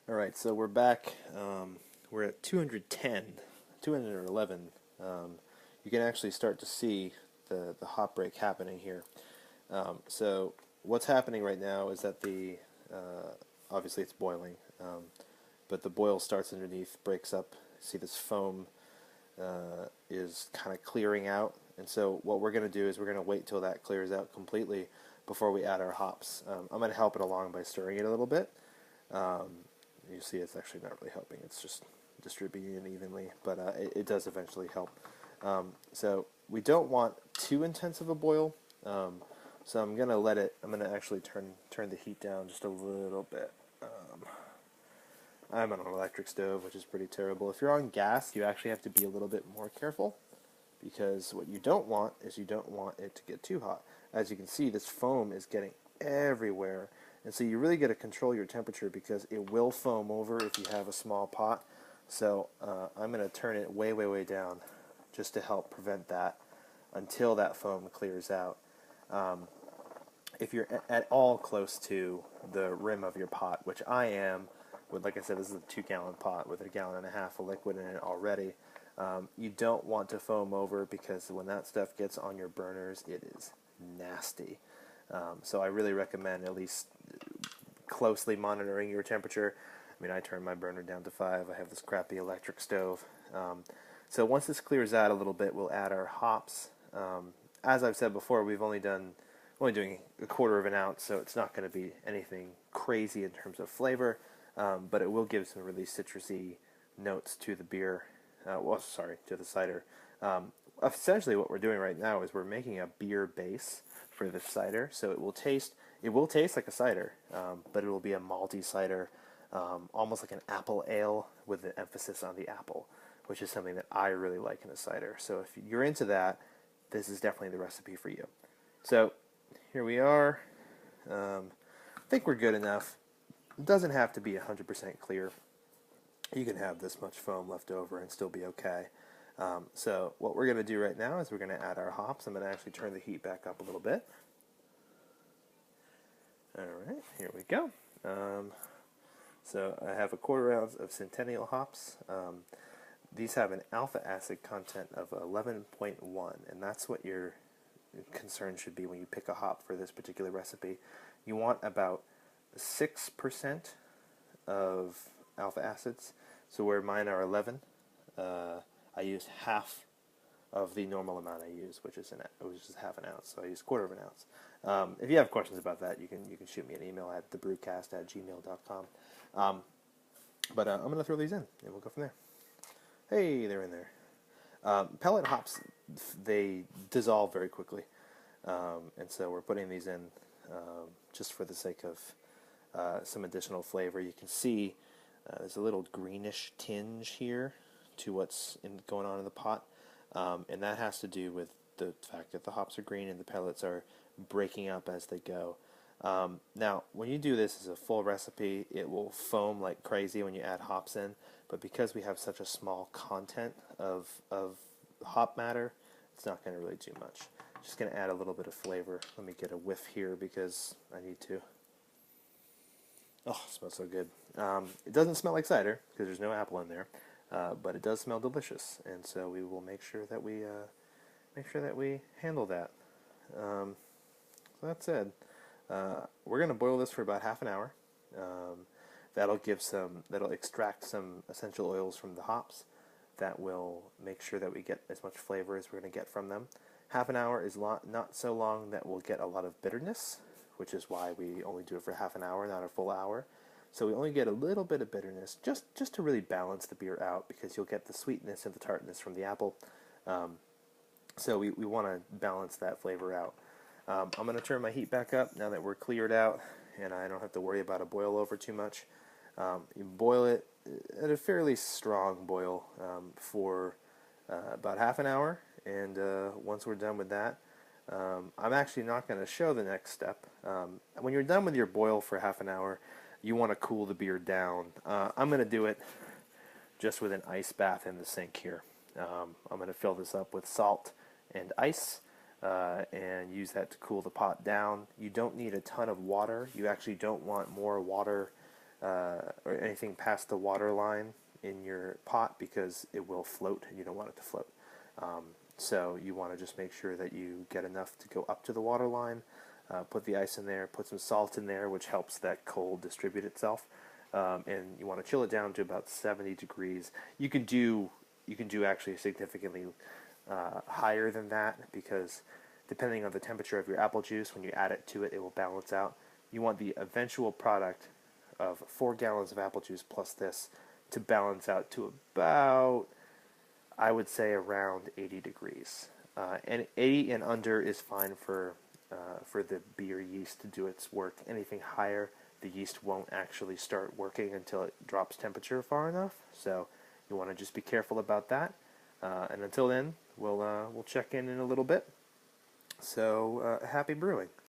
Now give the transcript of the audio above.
All right, so we're back. We're at 210, 211. You can actually start to see the hop break happening here. So what's happening right now is that obviously it's boiling, but the boil starts underneath, breaks up. See this foam is kind of clearing out, and so what we're going to do is we're going to wait till that clears out completely before we add our hops. I'm going to help it along by stirring it a little bit. Um, you see it's actually not really helping, it's just distributing it evenly, but it does eventually help. So we don't want too intense of a boil, so I'm going to actually turn the heat down just a little bit. I'm on an electric stove, which is pretty terrible. If you're on gas, you actually have to be a little bit more careful, because what you don't want is you don't want it to get too hot. As you can see, this foam is getting everywhere, and so you really got to control your temperature because it will foam over if you have a small pot. So I'm going to turn it way, way, way down just to help prevent that until that foam clears out. If you're at all close to the rim of your pot, which I am, like I said, this is a 2-gallon pot with 1.5 gallons of liquid in it already. You don't want to foam over because when that stuff gets on your burners, it is nasty. So I really recommend at least closely monitoring your temperature. I mean, I turn my burner down to 5. I have this crappy electric stove. So once this clears out a little bit, we'll add our hops. As I've said before, we've only doing 1/4 ounce, so it's not going to be anything crazy in terms of flavor, but it will give some really citrusy notes to the beer. To the cider. Essentially, what we're doing right now is we're making a beer base for the cider, so it will taste like a cider, but it will be a malty cider, almost like an apple ale with an emphasis on the apple, which is something that I really like in a cider. So if you're into that, this is definitely the recipe for you. So here we are. I think we're good enough. It doesn't have to be 100% clear. You can have this much foam left over and still be okay. So what we're going to do right now is we're going to add our hops. I'm going to actually turn the heat back up a little bit. All right, here we go. So I have 1/4 ounce of Centennial hops. These have an alpha acid content of 11.1, and that's what your concern should be when you pick a hop for this particular recipe. You want about 6% of alpha acids. So where mine are 11, I use half of the normal amount I use, which is half an ounce. So I use 1/4 ounce. If you have questions about that, you can shoot me an email at thebrewcast@gmail.com. But I'm going to throw these in, and we'll go from there. Hey, they're in there. Pellet hops, they dissolve very quickly, and so we're putting these in just for the sake of some additional flavor. You can see there's a little greenish tinge here to what's going on in the pot, and that has to do with the fact that the hops are green and the pellets are breaking up as they go. Now, when you do this as a full recipe, it will foam like crazy when you add hops in, but because we have such a small content of hop matter, it's not going to really do much. Just going to add a little bit of flavor. Let me get a whiff here because I need to. Oh, it smells so good. It doesn't smell like cider because there's no apple in there, but it does smell delicious, and so we will make sure that we handle that. So that said, we're going to boil this for about half an hour. That'll extract some essential oils from the hops. That will make sure that we get as much flavor as we're going to get from them. Half an hour is not so long that we'll get a lot of bitterness, which is why we only do it for half an hour, not a full hour. So we only get a little bit of bitterness, just to really balance the beer out, because you'll get the sweetness and the tartness from the apple. So we want to balance that flavor out. I'm going to turn my heat back up now that we're cleared out, and I don't have to worry about a boil over too much. You boil it at a fairly strong boil for about half an hour, and once we're done with that, I'm actually not going to show the next step. When you're done with your boil for half an hour, you want to cool the beer down. I'm going to do it just with an ice bath in the sink here. I'm going to fill this up with salt and ice and use that to cool the pot down. You don't need a ton of water. You actually don't want more water or anything past the water line in your pot, because it will float and you don't want it to float. So you want to just make sure that you get enough to go up to the water line, put the ice in there, put some salt in there, which helps that cold distribute itself, and you want to chill it down to about 70 degrees. You can do actually significantly higher than that, because depending on the temperature of your apple juice, when you add it to it, it will balance out. You want the eventual product of 4 gallons of apple juice plus this to balance out to about, I would say, around 80 degrees. And 80 and under is fine for the beer yeast to do its work. Anything higher, the yeast won't actually start working until it drops temperature far enough. So you want to just be careful about that. And until then, we'll check in a little bit. So happy brewing.